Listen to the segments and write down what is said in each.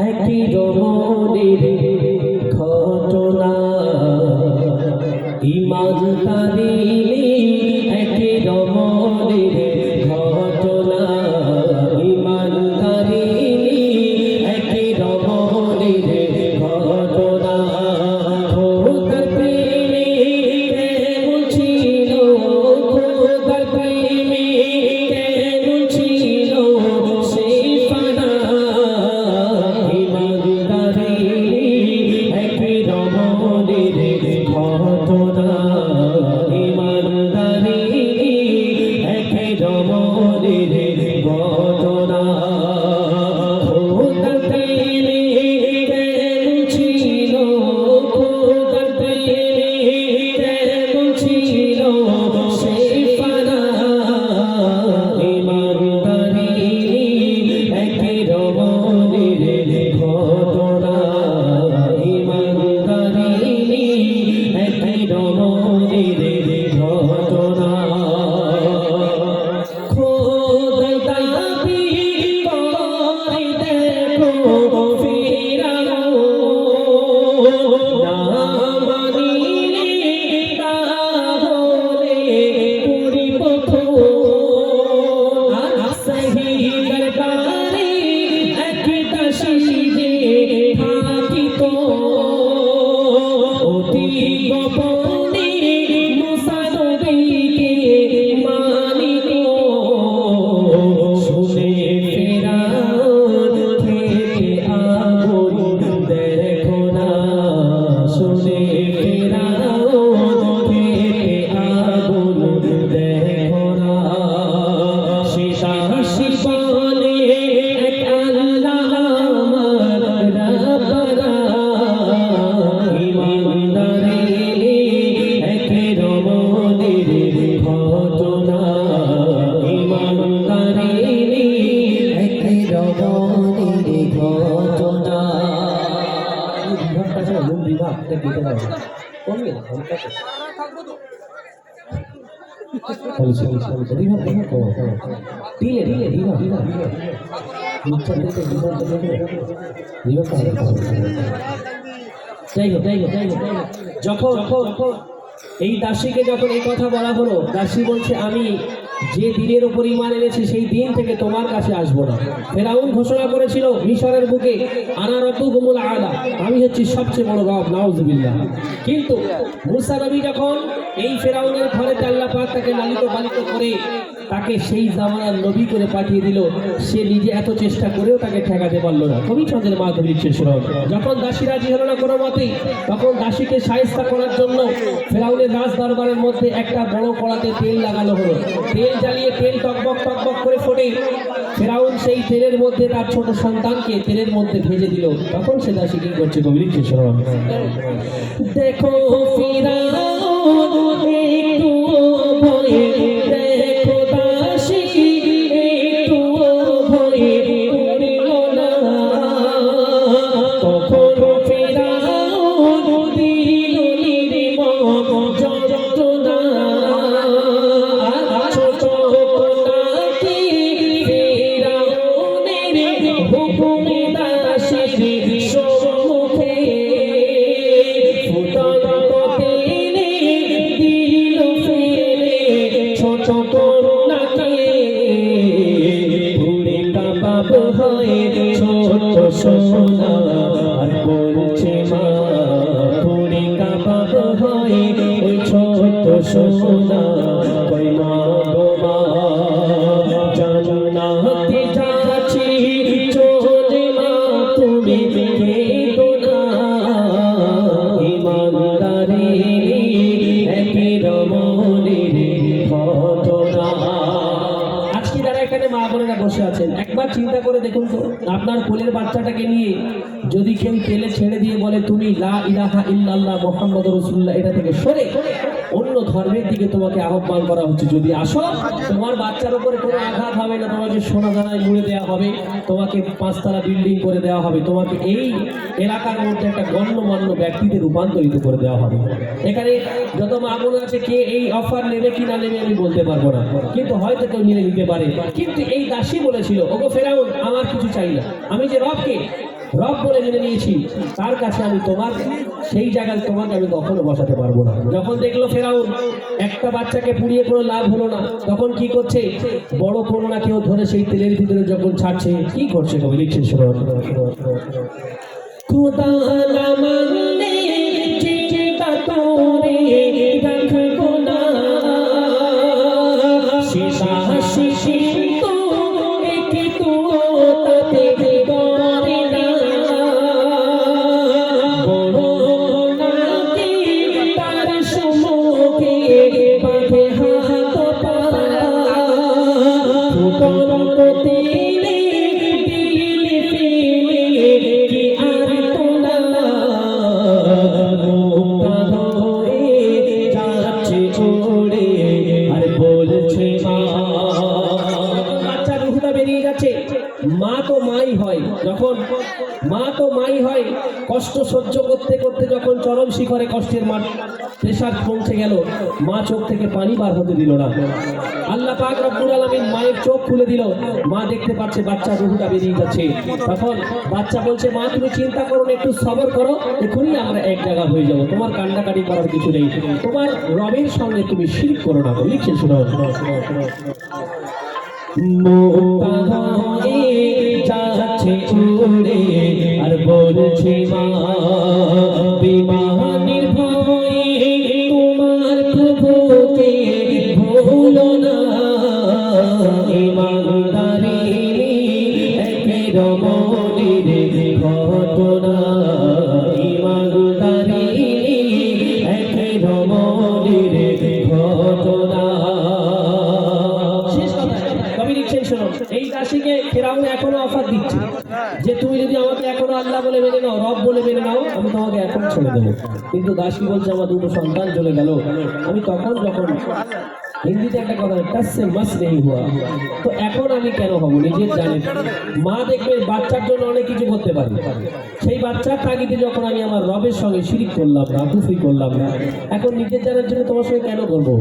একই রমণীর ঘটনা ইমান তারিণী একই রমণীর ঘটনা ইমান তারিণী একই রমণীর ঘটনা খোদার প্রেমে কেমন ছিল খোদার প্রেমে কেমন ছিল সেই ফানা ইমান তারিণী একই রমণীর ঘটনা ইমান তারিণী একই রমণীর ঘটনা খোদার প্রেমে কেমন ছিল খোদার প্রেমে কেমন ছিল সেই ফানা ইমান তারিণী একই রমণীর ঘটনা ইমান তারিণী একই রমণীর ঘটনা খোদাই দাবি করে দেখো ফিরাও না মানিলে তাহলে পরিপথ সহি দরবারে একটা শিশিরে থাকিত অতি গোপনে মুসা নবীকে মানিত শুনে ফেরাউন খেতে আগুন দেখো না শুনে ফেরাউন খেতে আগুন দেখো না শিশাশি বলে এক আল্লাহ আমার রাব্বানা ইমান তারিণী একই রমণীর ঘটনা ইমান তারিণী একই রমণীর ঘটনা বিভাগটা দিতে পারবে কমবে না যখন এই দাসীকে যখন এই কথা বলা হলো, দাসী বলছে আমি যে দিনের উপর ঈমান এনেছি সেই দিন থেকে তোমার কাছে আসবো না। ফেরাউন ঘোষণা করেছিল মিশরের বুকে আনা রব্বুকুমুল আ'লা, আমি হচ্ছি সবচেয়ে বড় রব, নাউযুবিল্লাহ। কিন্তু মুসা নবী যখন এই ফেরাউনের ঘরেতে আল্লাহ পাক তাকে লালিত পালিত করে তাকে সেই জামানার নবী করে পাঠিয়ে দিল, সে নিজে এত চেষ্টা করেও তাকে ঠেকাতে পারলো না। কবি ছন্দের মাধ্যমে লিখছে শুনুন। যখন দাসী রাজি হলো না কোনো মতেই, তখন দাসীকে শায়েস্তা করার জন্য ফেরাউনের রাজ দরবারের মধ্যে একটা বড় কড়াতে তেল লাগানো হলো। তেল জ্বালিয়ে তেল টকবক টকবক করে ফোটে। ফেরাউন সেই তেলের মধ্যে তার ছোট সন্তানকে তেলের মধ্যে ভেজে দিল। তখন সে দাসী কি করছে কবি লিখছে শুনুন। দেখো ফিরাউন একটু ভয়ে দেখো দাসী একটু ভয়ে করিল না। তখন ফিরাউন দিল নির্মম যন্ত্রণা। ছোট কন্যাকে ফিরাউনের হুকুমে দাসীর সম্মুখে ফুটন্ত তেলে দিল ফেলে ছোট কন্যাকে। পুরে কাবাব হয়ে ছোট সোনা আর বলছে মা, পুরে কাবাব হয়ে ওই ছোট সোনা কই মা গো মা, জান্নাতে যাচ্ছি চলে মা তুমি কেঁদো না। ঈমান তারিণী একই রমণীর ঘটনা। আজকে যারা এখানে মা বোনেরা বসে আছেন, একবার চিন্তা করে দেখুন তো, আপনার কোলের বাচ্চাটাকে নিয়ে যদি কেউ তেলে ছেড়ে দিয়ে বলে তুমি লা ইলাহা ইল্লাল্লাহ মুহাম্মাদুর রাসূলুল্লাহ এটা থেকে সরে, অন্য ধর্মের দিকে তোমাকে আহ্বান করা হচ্ছে। যদি আসো, তোমার বাচ্চার উপরে কোনো আঘাত হবে না, তোমাকে সোনা দানায় মুড়ে দেওয়া হবে, তোমাকে 5 তলা বিল্ডিং করে দেওয়া হবে, তোমাকে এই এলাকার মধ্যে একটা গণ্যমান্য ব্যক্তিতে রূপান্তরিত করে দেওয়া হবে। এখানে যত মা বোন আছে, কে এই অফার নেবে কি না নেবে আমি বলতে পারবো না, কিন্তু হয়তো কেউ নিয়ে নিতে পারে। কিন্তু এই দাসী বলেছিল, ওগো ফেরাউন, আমার কিছু চাই না, আমি যে রবকে রব বলে মেনে নিয়েছি, তার কাছে আমি তোমার সেই জায়গায় তোমাকে আমি কখনো বসাতে পারবো না। যখন দেখলো ফেরাউন একটা বাচ্চাকে পুড়িয়ে কোনো লাভ হলো না, তখন কি করছে, বড় কোনো না কেউ ধরে সেই তেলের ভিতরে যখন ছাড়ছে, কি করছে কবি লিখছে শোনো। খুদা না মানলে চিন্তা করে রাখবো না, শিশা শিশি তো একে তো তাতে করে না, বড় নাকি তার সম্মুখে বাঁধে হাত পা, ফুটন্ত তেলে দিলে ফেলে কি আর তোলা, মুক্তা ধরে যাচ্ছে ওড়ে আর বলছে মা। বাচ্চা রুহুটা বেরিয়ে যাচ্ছে, মা তো মাই হয়, যখন মা তো মাই হয়, কষ্ট সহ্য করতে করতে যখন চরম শিখরে কষ্টের প্রেসার পৌঁছে গেল, মা চোখ থেকে পানি বার হতে দিল না। আল্লাহ পাক রব্বুল আলামিন মায়ের চোখ খুলে দিল, মা দেখতে পাচ্ছে বাচ্চা রুহুটা বেরিয়ে যাচ্ছে। তখন বাচ্চা বলছে, মা তুমি চিন্তা করো না, একটু সবর করো, এখনই আমরা এক জায়গা হয়ে যাবো, তোমার কান্নাকাটি করার কিছু নেই, তোমার রবের সঙ্গে তুমি শিরক করো না। লিখছে শোনো, মুক্তা হয়ে যাচ্ছে উড়ে আর বলছে মা, বিমানের ভয়ে তোমার প্রভুকে ভুলো না, ইমানদারি একের মনের ঘটনা, ইমানদারি একের মনের ঘটনা। এই দাসীকে ফেরাউন এখনো অফার দিচ্ছে যে তুমি যদি আমাকে এখনো আল্লাহ বলে মেনে নাও, রব বলে মেনে নাও, আমি তোমাকে এখন ছেড়ে দেবো। কিন্তু দাসী বলছে, আমার 2টো সন্তান চলে গেল, আমি তখন যখন হিন্দিতে একটা কথা টাসে মাস নেই হুয়া, তো এখন আমি কেন হব, নিজের জানে। মা দেখবে বাচ্চার জন্য অনেক কিছু করতে পারে, সেই বাচ্চার তাগিদে যখন আমি আমার রবের সঙ্গে শিরিক করলাম না, কুফরি করলাম না, এখন নিজের জানার জন্য তোমার সঙ্গে কেন করবো।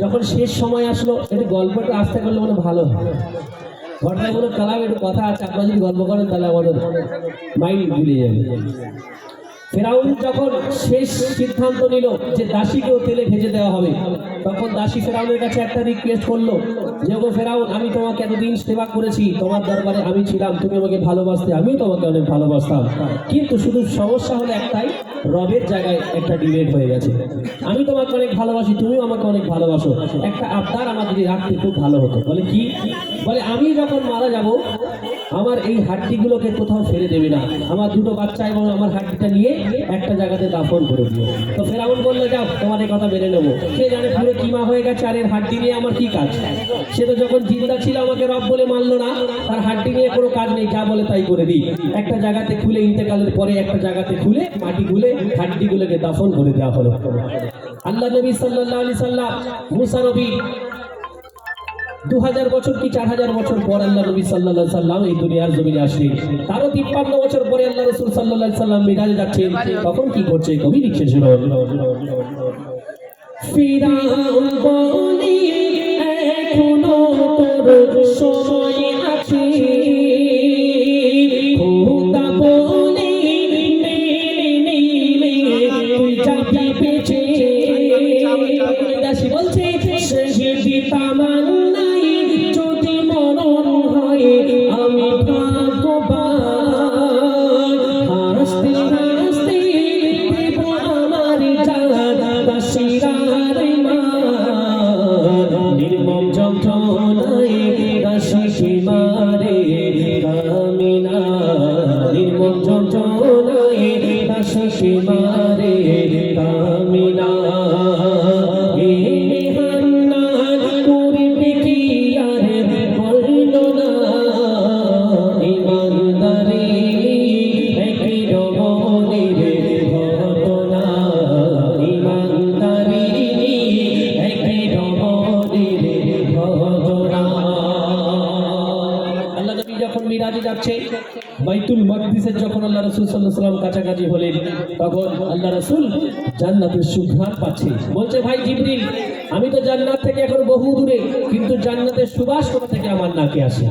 যখন শেষ সময় আসলো, একটু গল্পটা আসতে করলে মনে ভালো হয়, ঘটনায় কোনো কালাম একটু কথা আছে, আপনারা যদি গল্প করেন তাহলে আমাদের মাইন্ড ভুলে যাবে। ফেরাউন যখন শেষ সিদ্ধান্ত নিল যে দাসীকেও তেলে ভেজে দেওয়া হবে, তখন দাসী ফেরাউনের কাছে একটা রিকোয়েস্ট করলো যে, ওগো ফেরাউন, আমি তোমাকে এতদিন সেবা করেছি, তোমার দরবারে আমি ছিলাম, তুমি আমাকে ভালোবাসতে, আমিও তোমাকে অনেক ভালোবাসতাম, কিন্তু শুধু সমস্যা হলো একটাই, রবের জায়গায় একটা ডিবেট হয়ে গেছে। আমি তোমাকে অনেক ভালোবাসি, তুমিও আমাকে অনেক ভালোবাসো, একটা আবদার আমার যদি রাখতে খুব ভালো হতো। বলে কি? বলে আমি যখন মারা যাব, আমার এই হাড্ডিগুলোকে কোথাও ফেলে দেবে না, আমার 2টো বাচ্চা এবং আমার হাড্ডিটা নিয়ে একটা জায়গাতে দাফন করে দিও। তো ফেরাউন বললো, যাও, তোমার এই কথা মেনে নেবো। সে জানে পুরো কিমা হয়ে গেছে, আর এর হাড্ডি নিয়ে আমার কি কাজ। সে তো যখন জিন্দা ছিল আমাকে রব বলে মানলো না, তার হাড্ডি নিয়ে কোনো কাজ নেই, যা বলে তাই করে দিই। একটা জায়গাতে খুলে, ইন্তেকালের পরে একটা জায়গাতে খুলে, মাটি খুলে হাড্ডিগুলোকে দাফন করে দেওয়া হলো। আল্লাহ নবী সাল্লাল্লাহু আলাইহি সাল্লাম, মুসা নবী 2000 বছর কি 4000 বছর পর আল্লাহ নবী সাল্লাল্লাহু আলাইহি সাল্লাম এই দুনিয়ার জমিনে আসলেন। তারও 53 বছর পরে আল্লাহ রাসূল সাল্লাল্লাহু আলাইহি সাল্লাম মিরাজে যাচ্ছেন। তখন কি করছে কবি লিখছে শুনো, ফিরাউন বলে এখনো তোর সময় আছে, খোদা বলে মেনে নিলে তুই যাবি বেঁচে। দাসী বলছে, শহীদি তামান্নাই যদি মরণ হয় আমি ভাগ্যবান, হাসতে হাসতে দেব আমার জান দাসীরার মান, নির্মম যন্ত্রণায় দাসীকে বাইতুল মাকদিসের যখন আল্লাহ রাসূল সাল্লাল্লাহু আলাইহি ওয়াসাল্লাম কাছাকাছি হলেন, তখন আল্লাহ রাসূল জান্নাতের সুঘ্রাণ পাচ্ছে। বলছে, ভাই জিবরিল, আমি তো জান্নাত থেকে এখন বহু দূরে, কিন্তু জান্নাতের সুবাস কোথা থেকে আমার নাকে আসে?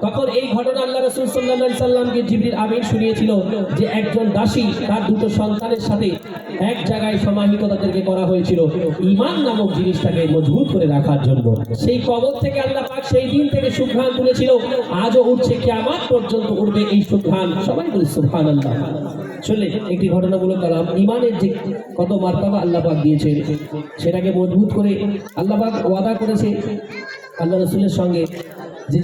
তখন এই ঘটনা আল্লাহ রাসূল সাল্লাল্লাহু আলাইহি সাল্লামকে জিবরিল আমিন শুনিয়েছিল যে একজন দাসী তার দুটো সন্তানের সাথে এক জায়গায় সমাহিত তাদেরকে করা হয়েছিল ঈমান নামক জিনিসটাকে মজবুত করে রাখার জন্য। সেই কবর থেকে আল্লাহ পাক সেই দিন থেকে সুঘ্রাণ তুলেছিল, আজও উঠছে, কিয়ামত পর্যন্ত উঠবে এই সুঘ্রাণ। সবাই বলি সুবহানাল্লাহ। চলে একটি ঘটনামূলক কালাম, ঈমানের যে কত মার্তাবা আল্লাহ পাক দিয়েছে, সেটাকে মজবুত করে আল্লাহ পাক ওয়াদা করেছে আল্লাহ রাসূলের সঙ্গে যে